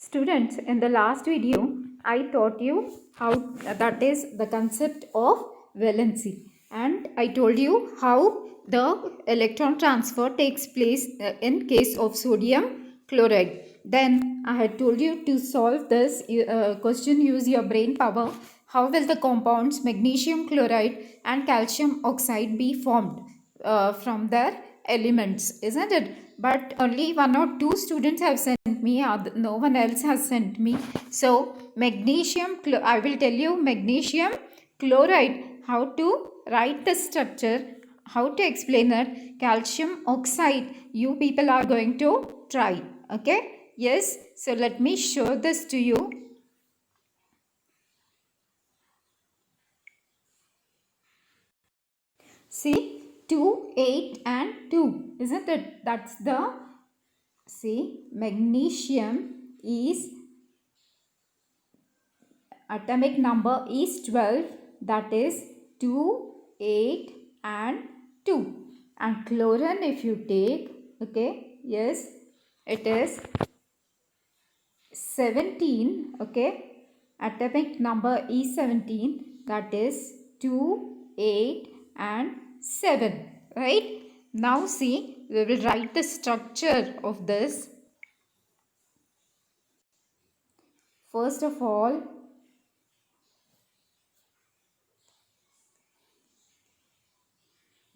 Students, in the last video, I taught you how that is the concept of valency, and I told you how the electron transfer takes place in case of sodium chloride. Then I had told you to solve this question, use your brain power. How will the compounds magnesium chloride and calcium oxide be formed from their elements, isn't it? But only one or two students have sent me, no one else has sent me. So I will tell you magnesium chloride, how to write the structure, how to explain it. Calcium oxide, you people are going to try. Okay, yes, so let me show this to you. See, 2, 8 and 2, isn't it? That's the, see, magnesium is, atomic number is 12, that is 2, 8 and 2. And chlorine if you take, okay, yes, it is 17, okay, atomic number is 17, that is 2, 8 and 7, right? Now see, we will write the structure of this. First of all,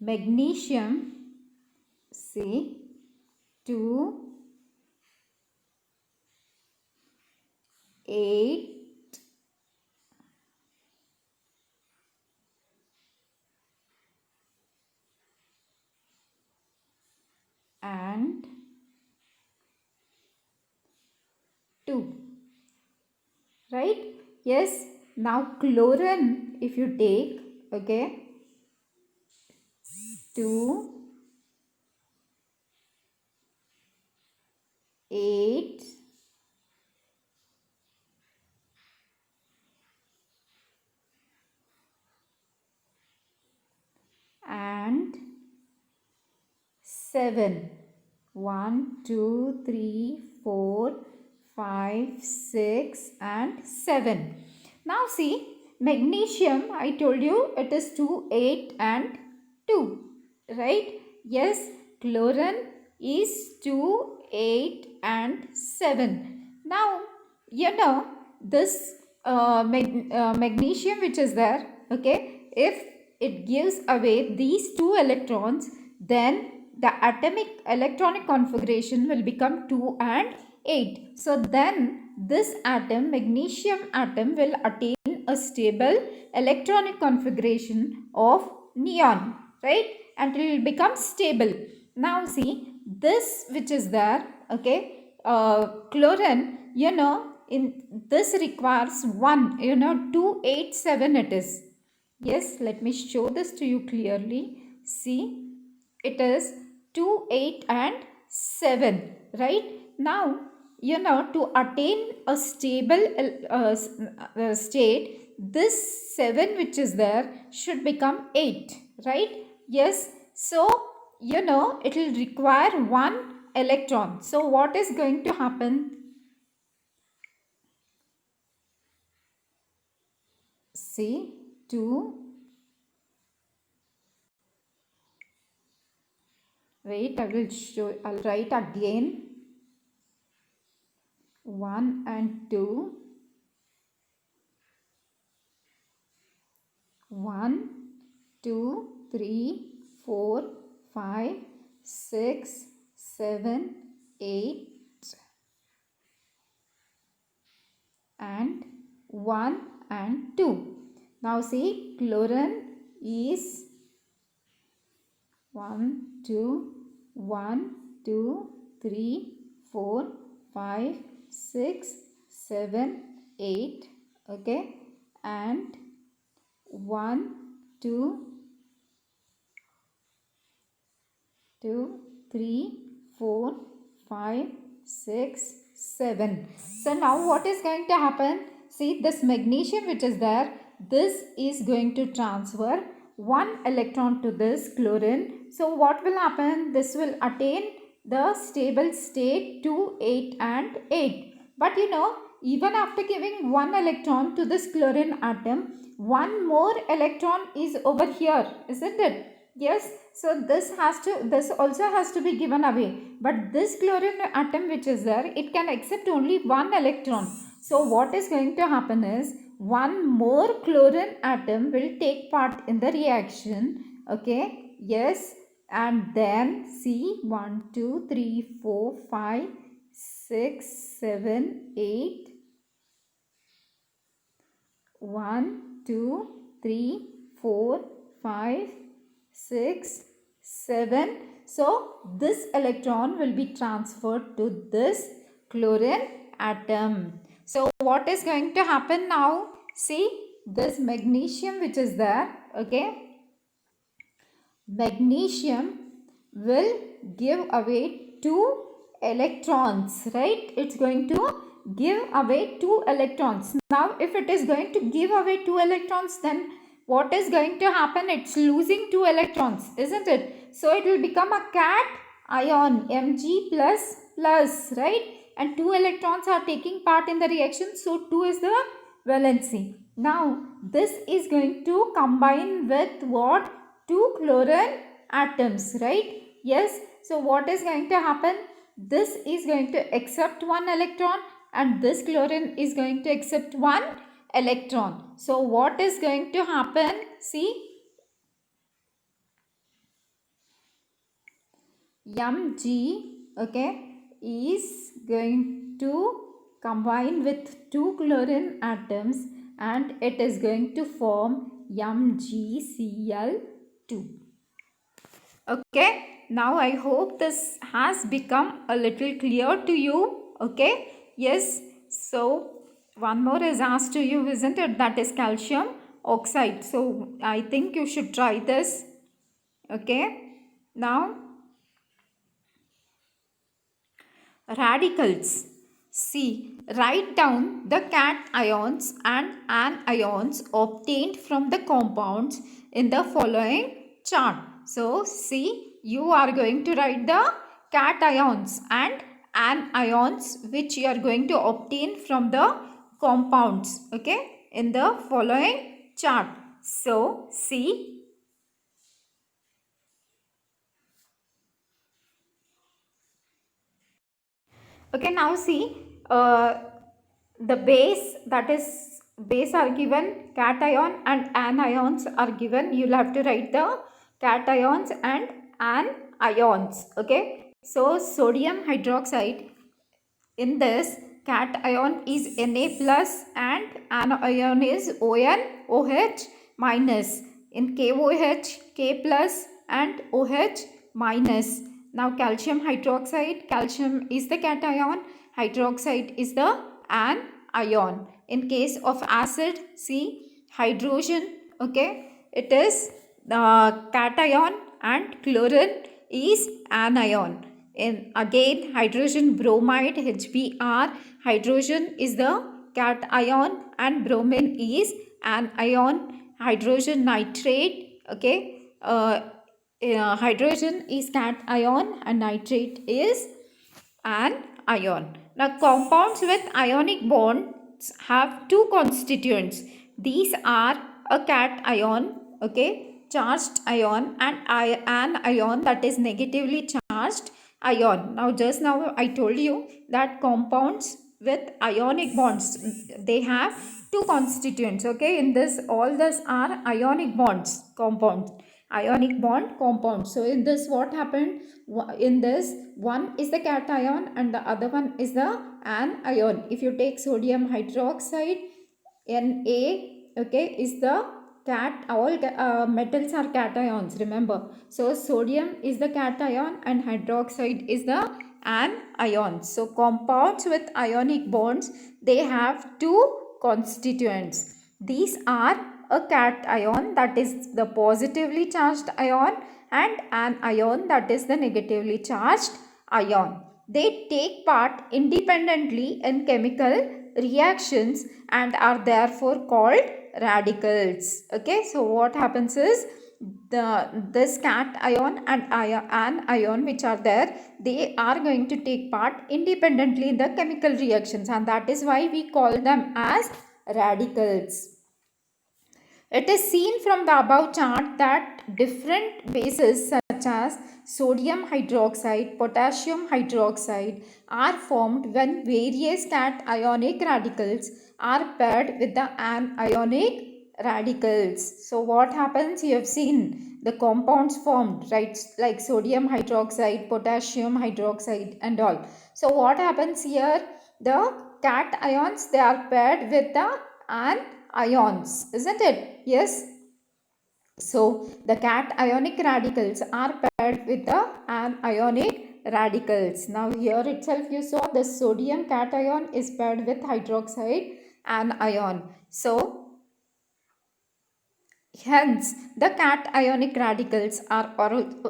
magnesium, see, 2, 8 and 2, right? Yes, now chlorine if you take, okay, 2, 8 and 7. 1, 2, 3, 4, 5, 6 and 7. Now see, magnesium, I told you it is 2, 8 and 2, right? Yes, chlorine is 2, 8 and 7. Now, you know, this magnesium which is there, okay, if it gives away these two electrons, then the atomic electronic configuration will become 2 and 8. So then this atom, magnesium atom, will attain a stable electronic configuration of neon, right? And it will become stable. Now see, this which is there, okay, chlorine, you know, in this requires 1, you know, 287 it is. Yes, let me show this to you clearly. See, it is 2, 8 and 7, right? Now, you know, to attain a stable state, this 7 which is there should become 8, right? Yes, so, you know, it will require 1 electron. So, what is going to happen? See, 2, wait, I'll write again. 1 and 2, 1, 2, 3, 4, 5, 6, 7, 8 and 1 and 2. Now see, chlorine is 1, 2, 1, 2, 3, 4, 5, 6, 7, 8, okay, and 1, 2, 3, 4, 5, 6, 7. So now what is going to happen? See, this magnesium which is there, this is going to transfer 1 electron to this chlorine. So what will happen? This will attain the stable state 2, 8 and 8. But even after giving one electron to this chlorine atom, one more electron is over here, isn't it? Yes. So this also has to be given away. But this chlorine atom which is there, it can accept only one electron. So what is going to happen is one more chlorine atom will take part in the reaction. Okay. Yes. And then see 1, 2, 3, 4, 5, 6, 7, 8. 1, 2, 3, 4, 5, 6, 7. So this electron will be transferred to this chlorine atom. So what is going to happen now? See this magnesium which is there. Okay. Magnesium will give away 2 electrons, right? It's going to give away 2 electrons. Now if it is going to give away 2 electrons, then what is going to happen? It's losing 2 electrons, isn't it? So it will become a cation, Mg plus plus, right? And 2 electrons are taking part in the reaction, so 2 is the valency. Now this is going to combine with what? 2 chlorine atoms, right? Yes. So what is going to happen? This is going to accept 1 electron and this chlorine is going to accept 1 electron. So what is going to happen? See, Mg, okay, is going to combine with 2 chlorine atoms and it is going to form MgCl2. Okay, now I hope this has become a little clear to you. Okay, yes. So one more is asked to you, isn't it? That is calcium oxide. So I think you should try this. Okay, now radicals. See, write down the cations and anions obtained from the compounds in the following chart. So, see, you are going to write the cations and anions which you are going to obtain from the compounds, okay, in the following chart. So, see, okay, now see, the base, that is base are given, cation and anions are given. You'll have to write the cations and anions. Okay. So sodium hydroxide, in this cation is Na plus and anion is OH minus. In KOH, K plus and OH minus. Now calcium hydroxide, calcium is the cation, hydroxide is the anion. In case of acid, see hydrogen, okay, it is the cation and chlorine is anion. In again hydrogen bromide, HBr, hydrogen is the cation and bromine is anion. Hydrogen nitrate, okay, hydrogen is cation and nitrate is an ion. Now compounds with ionic bonds have 2 constituents. These are a cation, okay, charged ion, and an ion, that is negatively charged ion. Now just now I told you that compounds with ionic bonds, they have 2 constituents. Okay, in this all this are ionic bonds, compounds, ionic bond compound. So in this what happened? In this one is the cation and the other one is the anion. If you take sodium hydroxide, Na, okay, is the all metals are cations, remember. So sodium is the cation and hydroxide is the anion. So compounds with ionic bonds, they have 2 constituents. These are a cation, that is the positively charged ion, and an ion, that is the negatively charged ion. They take part independently in chemical reactions and are therefore called radicals. Okay, so what happens is this cation and anion which are there, they are going to take part independently in the chemical reactions, and that is why we call them as radicals. It is seen from the above chart that different bases such as sodium hydroxide, potassium hydroxide are formed when various cationic radicals are paired with the anionic radicals. So what happens? You have seen the compounds formed, right? Like sodium hydroxide, potassium hydroxide and all. So what happens here? The cations, they are paired with the anions, isn't it? Yes. So the cationic radicals are paired with the anionic radicals. Now here itself you saw the sodium cation is paired with hydroxide anion. So hence, the cationic radicals are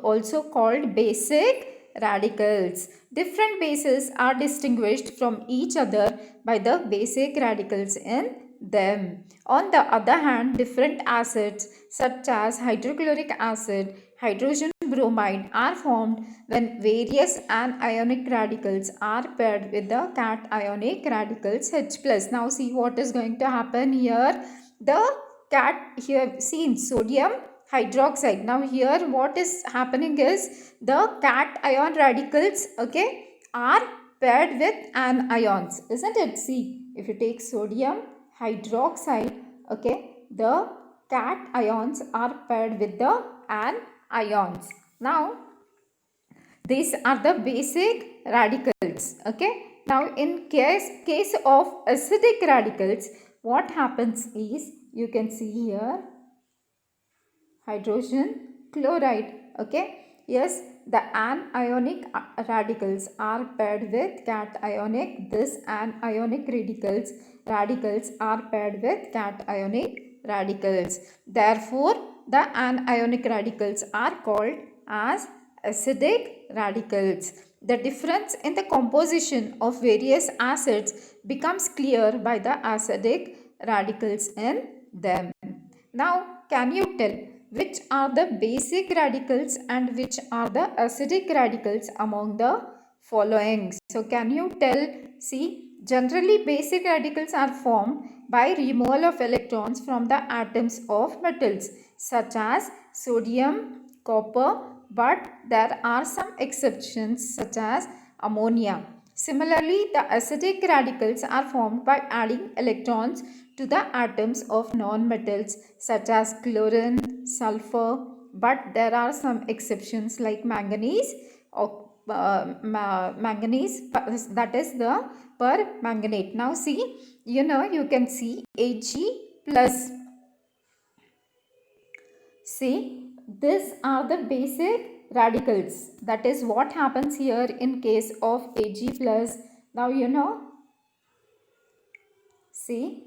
also called basic radicals. Different bases are distinguished from each other by the basic radicals in them. On the other hand, different acids such as hydrochloric acid, hydrogen bromide are formed when various anionic radicals are paired with the cationic radicals H+. Now see what is going to happen here. The here seen sodium hydroxide. Now here what is happening is the cation radicals, okay, are paired with anions, isn't it? See, if you take sodium hydroxide, okay, the cations are paired with the anions. Now these are the basic radicals, okay. Now in case of acidic radicals, what happens is, you can see here hydrogen chloride, okay. Yes, the anionic radicals are paired with cationic. This anionic radicals are paired with cationic radicals. Therefore, the anionic radicals are called as acidic radicals. The difference in the composition of various acids becomes clear by the acidic radicals in them. Now, can you tell which are the basic radicals and which are the acidic radicals among the following? So, can you tell? See, generally basic radicals are formed by removal of electrons from the atoms of metals such as sodium, copper, but there are some exceptions such as ammonia. Similarly, the acidic radicals are formed by adding electrons to the atoms of non-metals such as chlorine, sulfur, but there are some exceptions like manganese or manganese, that is the permanganate. Now see, you can see Ag plus. See, these are the basic radicals. That is what happens here in case of Ag plus. Now see,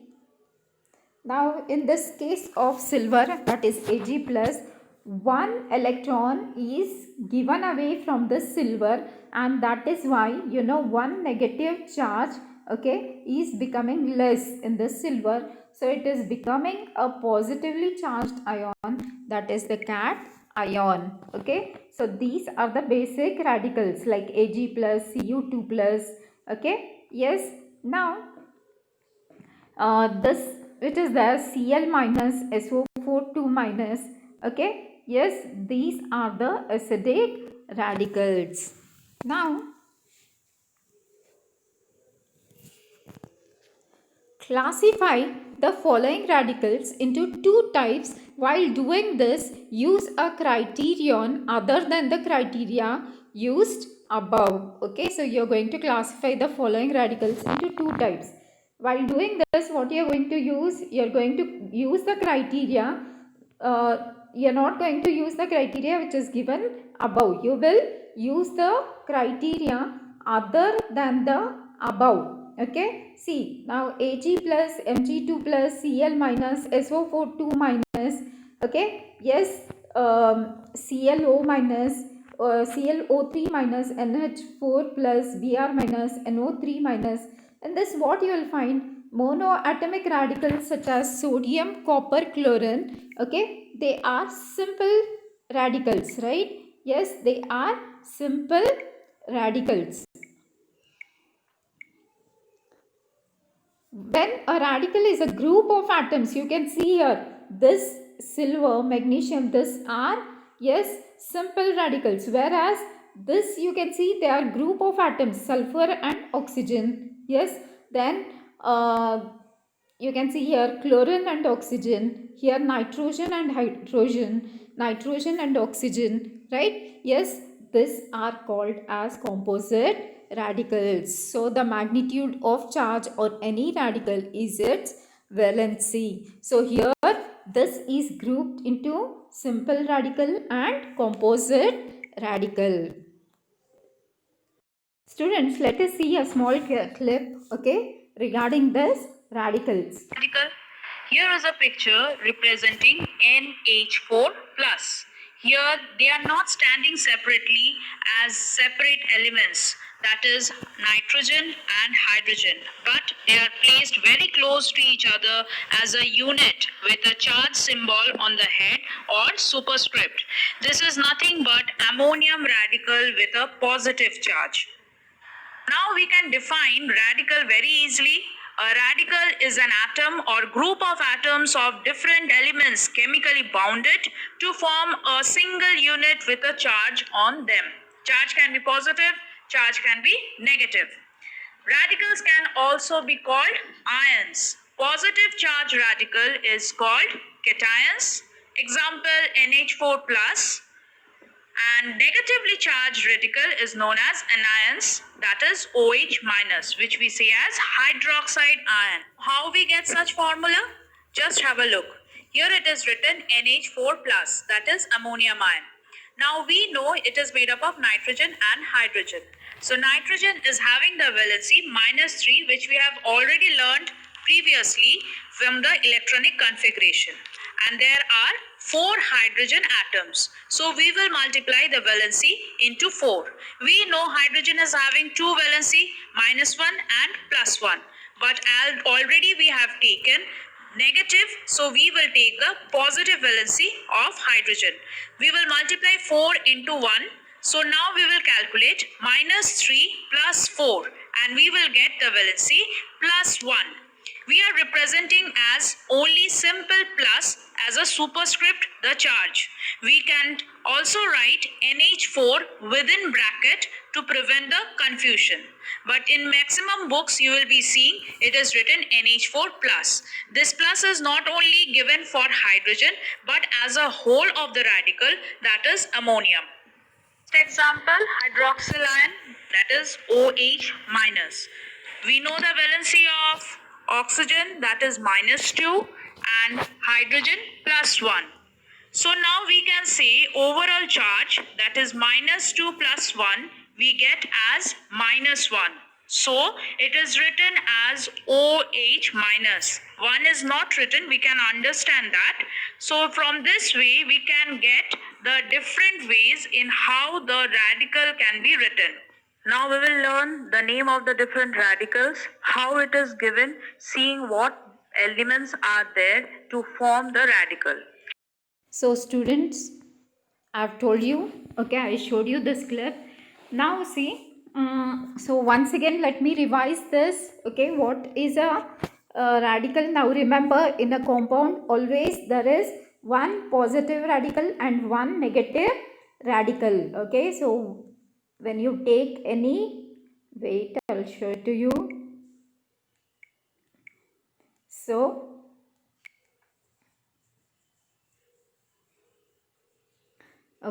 now in this case of silver, that is Ag plus, one electron is given away from the silver, and that is why one negative charge, okay, is becoming less in the silver. So it is becoming a positively charged ion, that is the cation, okay. So these are the basic radicals like Ag plus, Cu2 plus, okay. Yes, now this which is there, Cl minus, SO4 2 minus, okay. Yes, these are the acidic radicals. Now classify the following radicals into two types. While doing this, use a criterion other than the criteria used above, okay. So you are going to classify the following radicals into two types. While doing this, what you are going to use? You are going to use the criteria. You are not going to use the criteria which is given above. You will use the criteria other than the above. Okay. See, now Ag plus, Mg2 plus, Cl minus, SO4 2 minus. Okay. Yes, ClO minus, ClO3 minus, NH4 plus, Br minus, NO3 minus. In this, what you will find, monoatomic radicals such as sodium, copper, chlorine, okay, they are simple radicals, right? Yes, they are simple radicals. When a radical is a group of atoms, you can see here, this silver, magnesium, this are, yes, simple radicals, whereas this you can see they are group of atoms, sulfur and oxygen, yes. Then you can see here chlorine and oxygen, here nitrogen and hydrogen, nitrogen and oxygen, right? Yes, these are called as composite radicals. So the magnitude of charge on any radical is its valency. So here this is grouped into simple radical and composite radical. Students, let us see a small clip, okay, regarding this radicals. Here is a picture representing NH4 plus. Here they are not standing separately as separate elements, that is nitrogen and hydrogen, but they are placed very close to each other as a unit with a charge symbol on the head or superscript. This is nothing but ammonium radical with a positive charge. Now we can define radical very easily. A radical is an atom or group of atoms of different elements chemically bounded to form a single unit with a charge on them. Charge can be positive, charge can be negative. Radicals can also be called ions. Positive charge radical is called cations. Example NH4 plus, and negatively charged radical is known as anions, that is OH minus, which we say as hydroxide ion. How we get such formula? Just have a look. Here it is written NH4 plus, that is ammonium ion. Now we know it is made up of nitrogen and hydrogen. So nitrogen is having the valency -3, which we have already learned previously from the electronic configuration. And there are 4 hydrogen atoms. So we will multiply the valency into 4. We know hydrogen is having 2 valency, -1 and +1. But already we have taken negative, so we will take the positive valency of hydrogen. We will multiply 4 into 1. So now we will calculate -3 plus 4 and we will get the valency +1. We are representing as only simple plus as a superscript the charge. We can also write NH4 within bracket to prevent the confusion. But in maximum books you will be seeing it is written NH4 plus. This plus is not only given for hydrogen but as a whole of the radical, that is ammonium. Example, hydroxyl ion, that is OH minus. We know the valency of oxygen, that is -2, and hydrogen +1. So now we can say overall charge, that is -2 plus 1, we get as -1. So it is written as OH minus. 1 is not written, we can understand that. So from this way, we can get the different ways in how the radical can be written. Now we will learn the name of the different radicals, how it is given, seeing what elements are there to form the radical. So students, I've told you, okay, I showed you this clip. Now see, so once again let me revise this, okay. What is a radical? Now remember, in a compound always there is one positive radical and one negative radical, okay. So when you take any, wait, I'll show it to you. So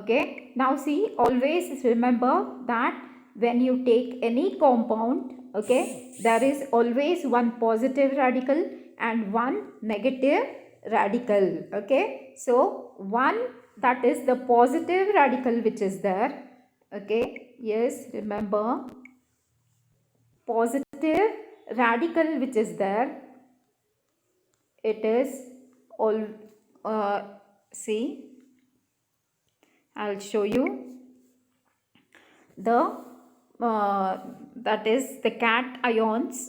okay, now see, always remember that when you take any compound, okay, there is always one positive radical and one negative radical, okay. So one, that is the positive radical which is there, okay. Yes, remember, positive radical which is there, it is all, see, I'll show you the that is the cations.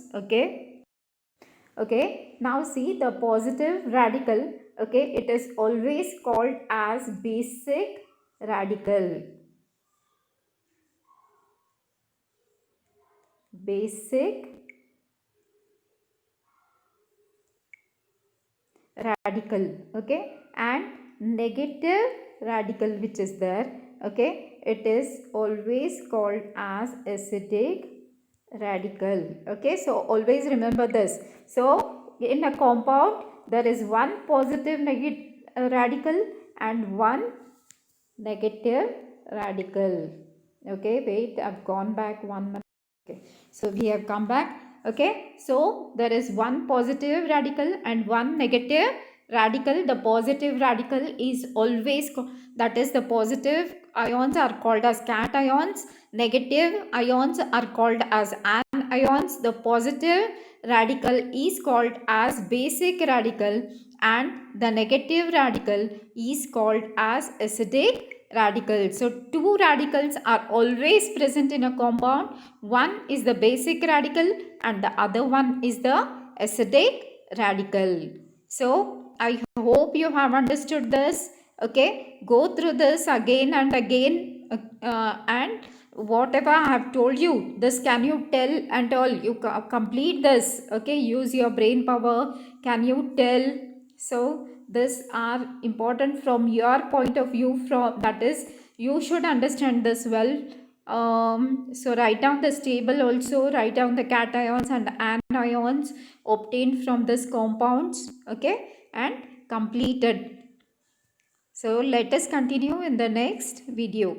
Okay, now see the positive radical. Okay, it is always called as basic radical. Basic radical. Okay, and negative radical which is there, okay, it is always called as acidic radical. Okay, so always remember this. So in a compound there is one positive radical and one negative radical. Okay, wait, I've gone back 1 minute. Okay, so we have come back. Okay, so there is one positive radical and one negative radical. The positive radical is always that is the positive ions are called as cations, negative ions are called as anions. The positive radical is called as basic radical and the negative radical is called as acidic radical. So two radicals are always present in a compound. One is the basic radical and the other one is the acidic radical. So I hope you have understood this. Okay, go through this again and again, and whatever I have told you, this can you tell and all, you complete this. Okay, use your brain power. Can you tell? So this are important from your point of view, from that is you should understand this well. So write down this table, also write down the cations and anions obtained from this compounds. Okay, and completed. So let us continue in the next video.